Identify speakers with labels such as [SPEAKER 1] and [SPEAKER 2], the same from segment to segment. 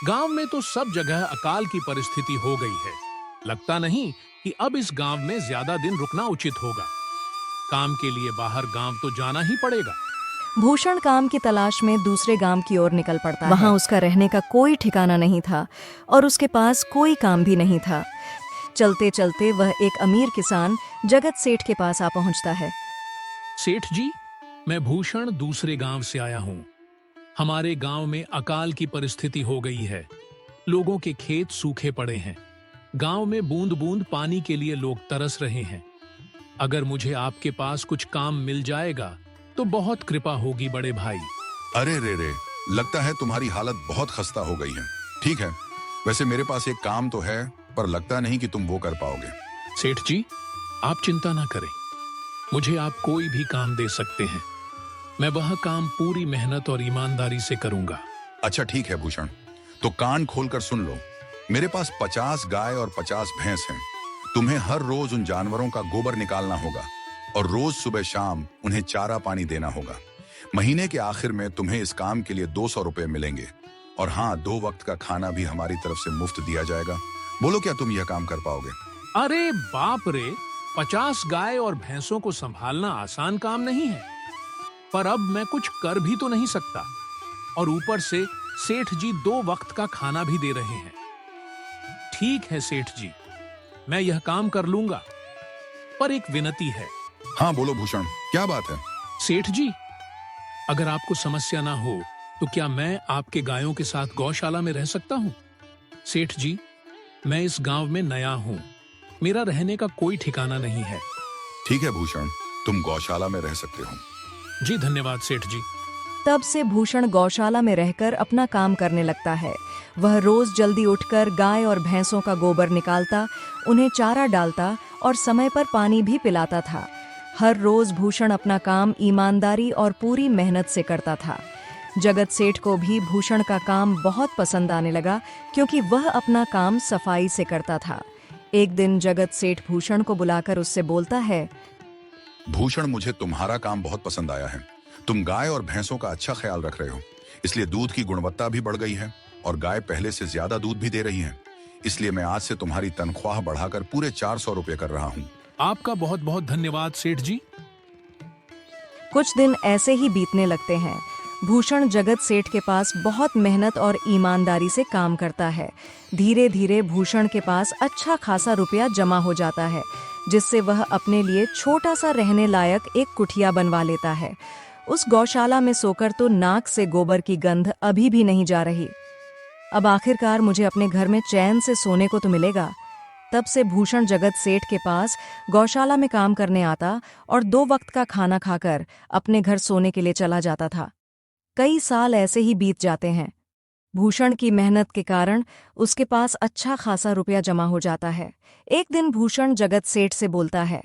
[SPEAKER 1] गांव में तो सब जगह अकाल की परिस्थिति हो गई है। लगता नहीं कि अब इस गांव में ज्यादा दिन रुकना उचित होगा। काम के लिए बाहर गांव तो जाना ही पड़ेगा।
[SPEAKER 2] भूषण काम की तलाश में दूसरे गांव की ओर निकल पड़ता है। वहां उसका रहने का कोई ठिकाना नहीं था और उसके पास कोई काम भी नहीं था। चलते चलते वह एक अमीर किसान जगत सेठ के पास आ पहुंचता है।
[SPEAKER 1] सेठ जी, मैं भूषण दूसरे गांव से आया हूँ। हमारे गांव में अकाल की परिस्थिति हो गई है। लोगों के खेत सूखे पड़े हैं। गांव में बूंद बूंद पानी के लिए लोग तरस रहे हैं। अगर मुझे आपके पास कुछ काम मिल जाएगा तो बहुत कृपा होगी बड़े भाई।
[SPEAKER 3] अरे रे रे, लगता है तुम्हारी हालत बहुत खस्ता हो गई है। ठीक है, वैसे मेरे पास एक काम तो है, पर लगता नहीं कि तुम वो कर पाओगे।
[SPEAKER 1] सेठ जी, आप चिंता ना करें। मुझे आप कोई भी काम दे सकते हैं। मैं वह काम पूरी मेहनत और ईमानदारी से करूंगा।
[SPEAKER 3] अच्छा ठीक है भूषण, तो कान खोलकर सुन लो। मेरे पास 50 गाय और 50 भैंस हैं। तुम्हें हर रोज उन जानवरों का गोबर निकालना होगा और रोज सुबह शाम उन्हें चारा पानी देना होगा। महीने के आखिर में तुम्हें इस काम के लिए 200 रुपए मिलेंगे। और हाँ, 2 वक्त का खाना भी हमारी तरफ से मुफ्त दिया जाएगा। बोलो, क्या तुम यह काम कर पाओगे?
[SPEAKER 1] अरे बाप रे, 50 गाय और भैंसों को संभालना आसान काम नहीं है। पर अब मैं कुछ कर भी तो नहीं सकता, और ऊपर से सेठ जी 2 वक्त का खाना भी दे रहे हैं। ठीक है सेठ जी, मैं यह काम कर लूंगा, पर एक विनती है।
[SPEAKER 3] हाँ बोलो भूषण, क्या बात है?
[SPEAKER 1] सेठ जी, अगर आपको समस्या ना हो तो क्या मैं आपके गायों के साथ गौशाला में रह सकता हूँ? सेठ जी, मैं इस गांव में नया हूँ। मेरा रहने का कोई ठिकाना नहीं है।
[SPEAKER 3] ठीक है भूषण, तुम गौशाला में रह सकते हो।
[SPEAKER 1] जी धन्यवाद सेठ जी।
[SPEAKER 2] तब से भूषण गौशाला में रहकर अपना काम करने लगता है। वह रोज जल्दी उठकर गाय और भैंसों का गोबर निकालता, उन्हें चारा डालता और समय पर पानी भी पिलाता था। हर रोज भूषण अपना काम ईमानदारी और पूरी मेहनत से करता था। जगत सेठ को भी भूषण का काम बहुत पसंद आने लगा, क्योंकि वह अपना काम सफाई से करता था। एक दिन जगत सेठ भूषण को बुलाकर उससे बोलता है,
[SPEAKER 3] भूषण, मुझे तुम्हारा काम बहुत पसंद आया है। तुम गाय और भैंसों का अच्छा ख्याल रख रहे हो, इसलिए दूध की गुणवत्ता भी बढ़ गई है और गाय पहले से ज्यादा दूध भी दे रही है। इसलिए मैं आज से तुम्हारी तनख्वाह बढ़ाकर पूरे 400 रुपए कर रहा हूँ।
[SPEAKER 1] आपका बहुत बहुत धन्यवाद सेठ जी।
[SPEAKER 2] कुछ दिन ऐसे ही बीतने लगते हैं। भूषण जगत सेठ के पास बहुत मेहनत और ईमानदारी से काम करता है। धीरे धीरे भूषण के पास अच्छा खासा रुपया जमा हो जाता है, जिससे वह अपने लिए छोटा सा रहने लायक एक कुटिया बनवा लेता है। उस गौशाला में सोकर तो नाक से गोबर की गंध अभी भी नहीं जा रही। अब आखिरकार मुझे अपने घर में चैन से सोने को तो मिलेगा। तब से भूषण जगत सेठ के पास गौशाला में काम करने आता और 2 वक्त का खाना खाकर अपने घर सोने के लिए चला जाता था। कई साल ऐसे ही बीत जाते हैं। भूषण की मेहनत के कारण उसके पास अच्छा खासा रुपया जमा हो जाता है। एक दिन भूषण जगत सेठ से बोलता है,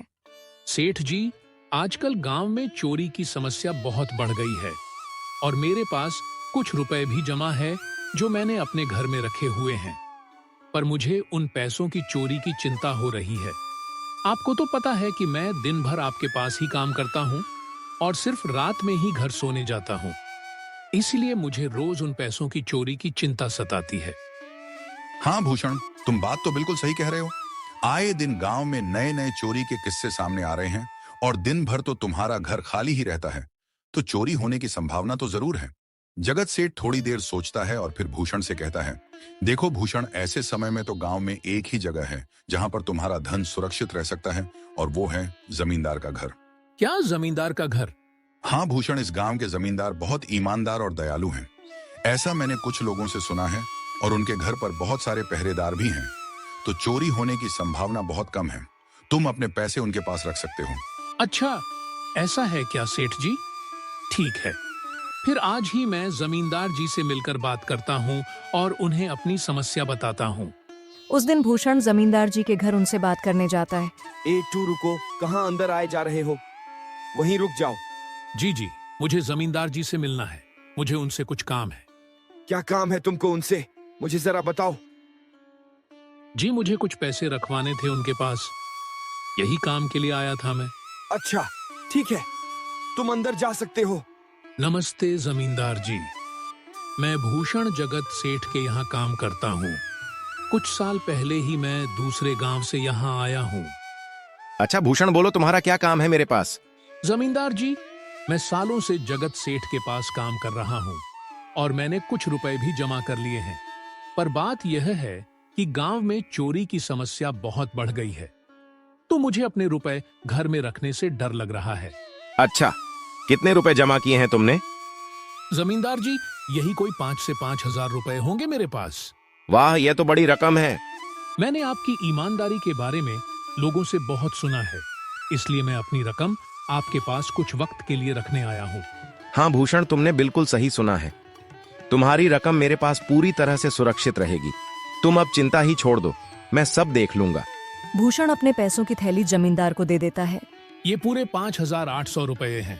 [SPEAKER 1] सेठ जी, आजकल गांव में चोरी की समस्या बहुत बढ़ गई है और मेरे पास कुछ रुपए भी जमा है जो मैंने अपने घर में रखे हुए हैं। पर मुझे उन पैसों की चोरी की चिंता हो रही है। आपको तो पता है कि मैं दिन भर आपके पास ही काम करता हूँ और सिर्फ रात में ही घर सोने जाता हूँ। इसलिए मुझे रोज उन पैसों की चोरी की चिंता सताती है।
[SPEAKER 3] हाँ भूषण, तुम बात तो बिल्कुल सही कह रहे हो। आए दिन गांव में नए नए चोरी के किस्से सामने आ रहे हैं और दिन भर तो तुम्हारा घर खाली ही रहता है, तो चोरी होने की संभावना तो जरूर है। जगत सेठ थोड़ी देर सोचता है और फिर भूषण से कहता है, देखो भूषण, ऐसे समय में तो गांव में एक ही जगह है जहां पर तुम्हारा धन सुरक्षित रह सकता है, और वो है जमींदार का घर।
[SPEAKER 1] क्या जमींदार का घर?
[SPEAKER 3] हाँ भूषण, इस गांव के जमींदार बहुत ईमानदार और दयालु हैं। ऐसा मैंने कुछ लोगों से सुना है, और उनके घर पर बहुत सारे पहरेदार भी हैं, तो चोरी होने की संभावना बहुत कम है। तुम अपने पैसे उनके पास रख सकते हो।
[SPEAKER 1] अच्छा, ऐसा है क्या सेठ जी? ठीक है, फिर आज ही मैं जमींदार जी से मिलकर बात करता हूँ और उन्हें अपनी समस्या बताता हूँ।
[SPEAKER 2] उस दिन भूषण जमींदार जी के घर उनसे बात करने जाता है।
[SPEAKER 4] एक टू रुको, कहाँ अंदर आए जा रहे हो? वहीं रुक जाओ।
[SPEAKER 1] जी जी, मुझे जमींदार जी से मिलना है। मुझे उनसे कुछ काम है।
[SPEAKER 4] क्या काम है तुमको उनसे? मुझे जरा बताओ।
[SPEAKER 1] जी, मुझे कुछ पैसे रखवाने थे उनके पास। यही काम के लिए आया था मैं।
[SPEAKER 4] अच्छा ठीक है, तुम अंदर जा सकते हो।
[SPEAKER 1] नमस्ते जमींदार जी। मैं भूषण जगत सेठ के यहाँ काम करता हूँ। कुछ साल पहले ही मैं दूसरे गांव से यहाँ आया हूँ।
[SPEAKER 5] अच्छा भूषण, बोलो तुम्हारा क्या काम है मेरे पास?
[SPEAKER 1] जमींदार जी, मैं सालों से जगत सेठ के पास काम कर रहा हूँ और मैंने कुछ रुपए भी जमा कर लिए हैं। पर बात यह है कि गांव में चोरी की समस्या बहुत बढ़ गई है, तो मुझे अपने रुपए घर में रखने से डर लग रहा है।
[SPEAKER 5] अच्छा, कितने रुपए जमा किए हैं तुमने?
[SPEAKER 1] जमींदार जी, यही कोई 5 से 5,000 रुपए होंगे मेरे पास।
[SPEAKER 5] वाह, यह तो बड़ी रकम है।
[SPEAKER 1] मैंने आपकी ईमानदारी के बारे में लोगों से बहुत सुना है, इसलिए मैं अपनी रकम आपके पास कुछ वक्त के लिए रखने आया हूँ।
[SPEAKER 5] हाँ भूषण, तुमने बिल्कुल सही सुना है। तुम्हारी रकम मेरे पास पूरी तरह से सुरक्षित रहेगी। तुम अब चिंता ही छोड़ दो, मैं सब देख लूंगा।
[SPEAKER 2] भूषण अपने पैसों की थैली जमींदार को दे देता है।
[SPEAKER 1] ये पूरे 5,800 रुपए हैं,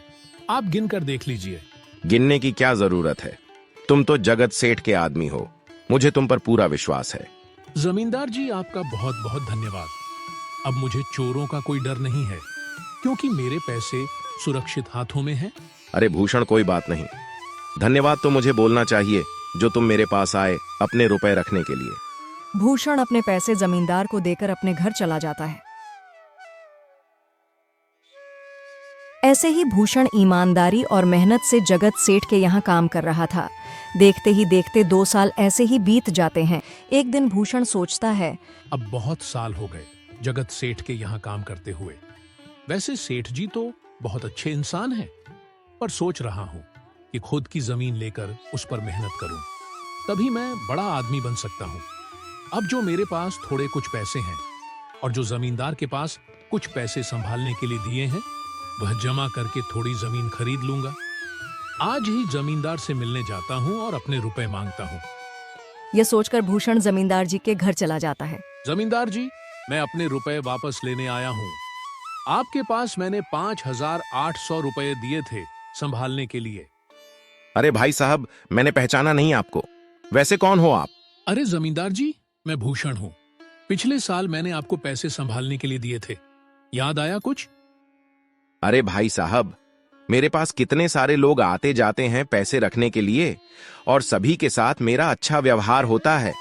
[SPEAKER 1] आप गिन कर देख लीजिए।
[SPEAKER 5] गिनने की क्या जरूरत है? तुम तो जगत सेठ के आदमी हो, मुझे तुम पर पूरा विश्वास है।
[SPEAKER 1] जमींदार जी, आपका बहुत बहुत धन्यवाद। अब मुझे चोरों का कोई डर नहीं है, क्योंकि मेरे पैसे सुरक्षित हाथों में हैं।
[SPEAKER 5] अरे भूषण, कोई बात नहीं। धन्यवाद तो मुझे बोलना चाहिए जो तुम मेरे पास आए अपने रुपए रखने के लिए।
[SPEAKER 2] भूषण अपने पैसे जमींदार को देकर अपने घर चला जाता है। ऐसे ही भूषण ईमानदारी और मेहनत से जगत सेठ के यहाँ काम कर रहा था। देखते ही देखते 2 साल ऐसे ही बीत जाते हैं। एक दिन भूषण सोचता है,
[SPEAKER 1] अब बहुत साल हो गए जगत सेठ के यहाँ काम करते हुए। वैसे सेठ जी तो बहुत अच्छे इंसान हैं, पर सोच रहा हूँ कि खुद की जमीन लेकर उस पर मेहनत करूं, तभी मैं बड़ा आदमी बन सकता हूँ। अब जो मेरे पास थोड़े कुछ पैसे हैं और जो जमींदार के पास कुछ पैसे संभालने के लिए दिए हैं, वह जमा करके थोड़ी जमीन खरीद लूंगा। आज ही जमींदार से मिलने जाता हूँ और अपने रुपए मांगता हूँ।
[SPEAKER 2] यह सोचकर भूषण जमींदार जी के घर चला जाता है।
[SPEAKER 1] जमींदार जी, मैं अपने रुपए वापस लेने आया हूँ। आपके पास मैंने 5,800 रुपए दिए थे संभालने के लिए।
[SPEAKER 5] अरे भाई साहब, मैंने पहचाना नहीं आपको। वैसे कौन हो आप?
[SPEAKER 1] अरे जमींदार जी, मैं भूषण हूँ। पिछले साल मैंने आपको पैसे संभालने के लिए दिए थे, याद आया कुछ?
[SPEAKER 5] अरे भाई साहब, मेरे पास कितने सारे लोग आते जाते हैं पैसे रखने के लिए, और सभी के साथ मेरा अच्छा व्यवहार होता है।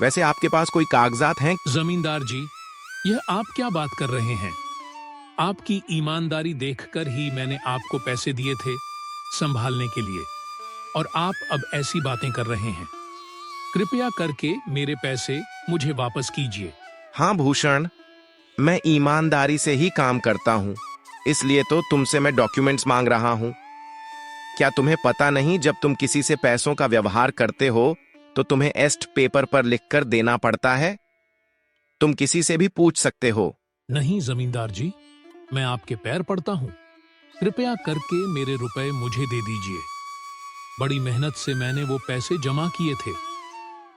[SPEAKER 5] वैसे आपके पास कोई कागजात हैं?
[SPEAKER 1] जमींदार जी, यह आप क्या बात कर रहे हैं? आपकी ईमानदारी देखकर ही मैंने आपको पैसे दिए थे संभालने के लिए, और आप अब ऐसी बातें कर रहे हैं। कृपया करके मेरे पैसे मुझे वापस कीजिए।
[SPEAKER 5] हाँ भूषण, मैं ईमानदारी से ही काम करता हूँ, इसलिए तो तुमसे मैं डॉक्यूमेंट्स मांग रहा हूँ। क्या तुम्हें पता नहीं, जब तुम किसी से पैसों का व्यवहार करते हो तो तुम्हें एस्ट पेपर पर लिखकर देना पड़ता है? तुम किसी से भी पूछ सकते हो।
[SPEAKER 1] नहीं जमींदार जी, मैं आपके पैर पड़ता हूँ, कृपया करके मेरे रुपए मुझे दे दीजिए। बड़ी मेहनत से मैंने वो पैसे जमा किए थे,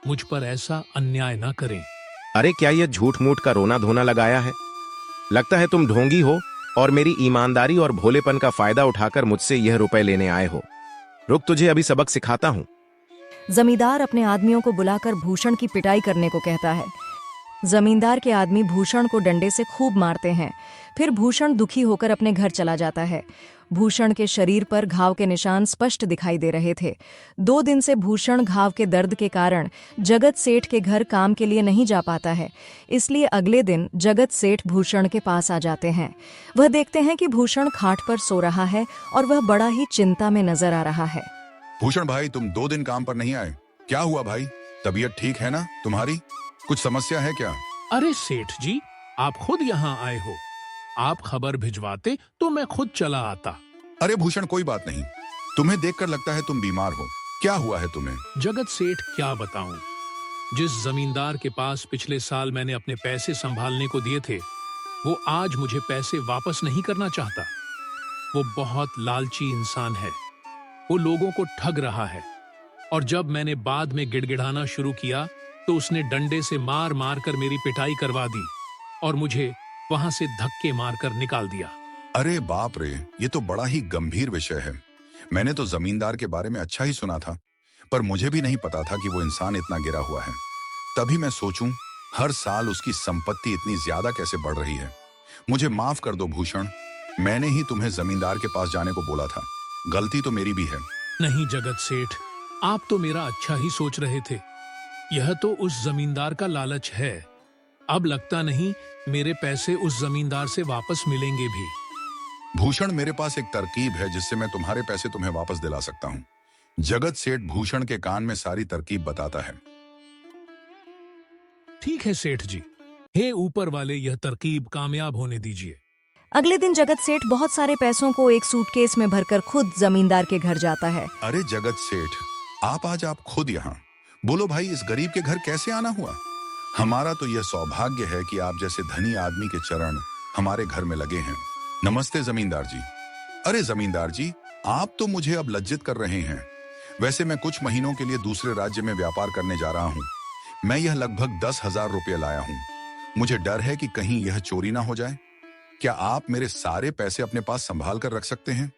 [SPEAKER 1] मुझ पर ऐसा अन्याय ना करें।
[SPEAKER 5] अरे क्या यह झूठ मूठ का रोना धोना लगाया है? लगता है तुम ढोंगी हो और मेरी ईमानदारी और भोलेपन का फायदा उठाकर मुझसे यह रुपए लेने आए हो। रुक, तुझे अभी सबक सिखाता हूँ।
[SPEAKER 2] जमींदार अपने आदमियों को बुलाकर भूषण की पिटाई करने को कहता है। जमींदार के आदमी भूषण को डंडे से खूब मारते हैं। फिर भूषण दुखी होकर अपने घर चला जाता है। भूषण के शरीर पर घाव के निशान स्पष्ट दिखाई दे रहे थे। 2 दिन से भूषण घाव के दर्द के कारण जगत सेठ के घर काम के लिए नहीं जा पाता है। इसलिए अगले दिन जगत सेठ भूषण के पास आ जाते हैं। वह देखते हैं कि भूषण खाट पर सो रहा है और वह बड़ा ही चिंता में नजर आ रहा है।
[SPEAKER 3] भूषण भाई, तुम 2 दिन काम पर नहीं आए, क्या हुआ भाई? तबीयत ठीक है ना तुम्हारी? कुछ समस्या है क्या?
[SPEAKER 1] अरे सेठ जी, आप खुद यहाँ आए हो। आप खबर भिजवाते तो मैं खुद चला आता।
[SPEAKER 3] अरे भूषण, कोई बात नहीं। तुम्हें देखकर लगता है तुम बीमार हो। क्या हुआ है तुम्हें?
[SPEAKER 1] जगत सेठ, क्या बताऊं, जिस जमींदार के पास पिछले साल मैंने अपने पैसे संभालने को दिए थे, वो आज मुझे पैसे वापस नहीं करना चाहता। वो बहुत लालची इंसान है। वो लोगों को ठग रहा है, और जब मैंने बाद में गिड़गिड़ाना शुरू किया तो उसने डंडे से मार मार कर मेरी पिटाई करवा दी और मुझे वहां से धक्के मारकर निकाल दिया।
[SPEAKER 3] अरे बाप रे, ये तो बड़ा ही गंभीर विषय है। मैंने तो जमींदार के बारे में अच्छा ही सुना था, पर मुझे भी नहीं पता था कि वो इंसान इतना गिरा हुआ है। तभी मैं सोचूं, हर साल उसकी संपत्ति इतनी ज्यादा कैसे बढ़ रही है। मुझे माफ कर दो भूषण, मैंने ही तुम्हें जमींदार के पास जाने को बोला था। गलती तो मेरी भी है।
[SPEAKER 1] नहीं जगत सेठ, आप तो मेरा अच्छा ही सोच रहे थे। यह तो उस जमींदार का लालच है। अब लगता नहीं मेरे पैसे उस जमींदार से वापस मिलेंगे भी।
[SPEAKER 3] भूषण, मेरे पास एक तरकीब है जिससे मैं तुम्हारे पैसे तुम्हें वापस दिला सकता हूँ। जगत सेठ भूषण के कान में सारी तरकीब बताता है।
[SPEAKER 1] ठीक है सेठ जी, हे ऊपर वाले, यह तरकीब कामयाब होने दीजिए।
[SPEAKER 2] अगले दिन जगत सेठ बहुत सारे पैसों को एक सूटकेस में भरकर खुद जमींदार के घर जाता है।
[SPEAKER 3] अरे जगत सेठ, आप खुद यहाँ। बोलो भाई, इस गरीब के घर कैसे आना हुआ? हमारा तो यह सौभाग्य है कि आप जैसे धनी आदमी के चरण हमारे घर में लगे हैं। नमस्ते जमींदार जी। अरे जमींदार जी, आप तो मुझे अब लज्जित कर रहे हैं। वैसे मैं कुछ महीनों के लिए दूसरे राज्य में व्यापार करने जा रहा हूँ। मैं यह लगभग 10,000 रुपये लाया हूँ। मुझे डर है कि कहीं यह चोरी ना हो जाए। क्या आप मेरे सारे पैसे अपने पास संभाल कर रख सकते हैं?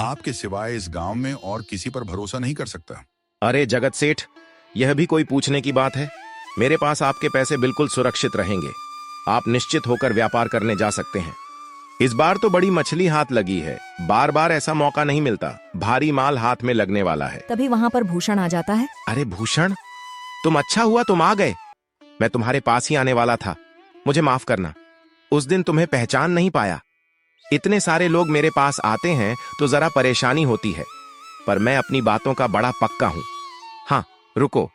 [SPEAKER 3] आपके सिवाय इस गांव में और किसी पर भरोसा नहीं कर सकता।
[SPEAKER 5] अरे जगत सेठ, यह भी कोई पूछने की बात है? मेरे पास आपके पैसे बिल्कुल सुरक्षित रहेंगे। आप निश्चित होकर व्यापार करने जा सकते हैं। इस बार तो बड़ी मछली हाथ लगी है। बार बार ऐसा मौका नहीं मिलता। भारी माल हाथ में लगने वाला है।
[SPEAKER 2] तभी वहां पर भूषण आ जाता है।
[SPEAKER 5] अरे भूषण, तुम अच्छा हुआ तुम आ गए। मैं तुम्हारे पास ही आने वाला था। मुझे माफ करना, उस दिन तुम्हें पहचान नहीं पाया। इतने सारे लोग मेरे पास आते हैं तो जरा परेशानी होती है, पर मैं अपनी बातों का बड़ा पक्का हूं। हाँ, रुको,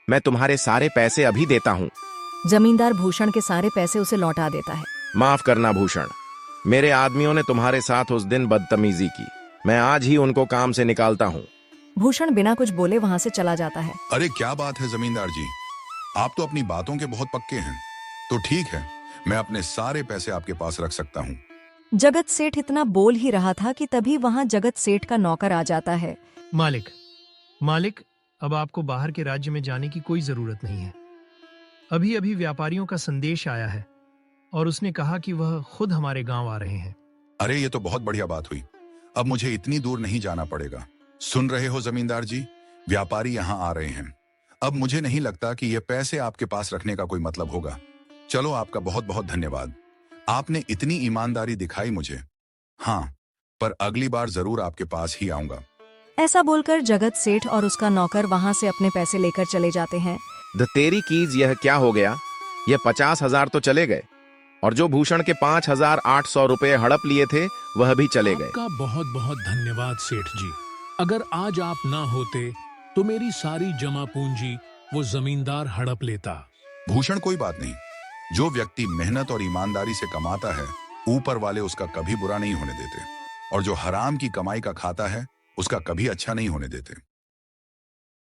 [SPEAKER 5] मैं तुम्हारे सारे पैसे अभी देता हूं।
[SPEAKER 2] जमींदार भूषण के सारे पैसे उसे लौटा देता है।
[SPEAKER 5] माफ करना भूषण, मेरे आदमियों ने तुम्हारे साथ उस दिन बदतमीजी की। मैं आज ही उनको काम से निकालता हूं।
[SPEAKER 2] भूषण बिना कुछ बोले वहां से चला जाता है।
[SPEAKER 3] अरे क्या बात है जमींदार जी, आप तो अपनी बातों के बहुत पक्के हैं। तो ठीक है, मैं अपने सारे पैसे आपके पास रख सकता हूँ।
[SPEAKER 2] जगत सेठ इतना बोल ही रहा था कि तभी वहां जगत सेठ का नौकर आ जाता है।
[SPEAKER 6] मालिक, अब आपको बाहर के राज्य में जाने की कोई जरूरत नहीं है। अभी अभी व्यापारियों का संदेश आया है और उसने कहा कि वह खुद हमारे गांव आ रहे हैं।
[SPEAKER 3] अरे ये तो बहुत बढ़िया बात हुई। अब मुझे इतनी दूर नहीं जाना पड़ेगा। सुन रहे हो जमींदार जी, व्यापारी यहाँ आ रहे हैं। अब मुझे नहीं लगता कि ये पैसे आपके पास रखने का कोई मतलब होगा। चलो, आपका बहुत बहुत धन्यवाद। आपने इतनी ईमानदारी दिखाई मुझे। हाँ, पर अगली बार जरूर आपके पास ही आऊंगा।
[SPEAKER 2] ऐसा बोलकर जगत सेठ और उसका नौकर वहां से अपने पैसे लेकर चले जाते हैं।
[SPEAKER 5] तेरी कीज, यह क्या हो गया? यह 50,000 तो चले गए, और जो भूषण के 5,800 रुपए हड़प लिए थे वह भी चले गए।
[SPEAKER 1] आपका बहुत बहुत धन्यवाद सेठ जी। अगर आज आप ना होते तो मेरी सारी जमा पूंजी वो जमींदार हड़प लेता।
[SPEAKER 3] भूषण, कोई बात नहीं। जो व्यक्ति मेहनत और ईमानदारी से कमाता है, ऊपर वाले उसका कभी बुरा नहीं होने देते, और जो हराम की कमाई का खाता है उसका कभी अच्छा नहीं होने देते।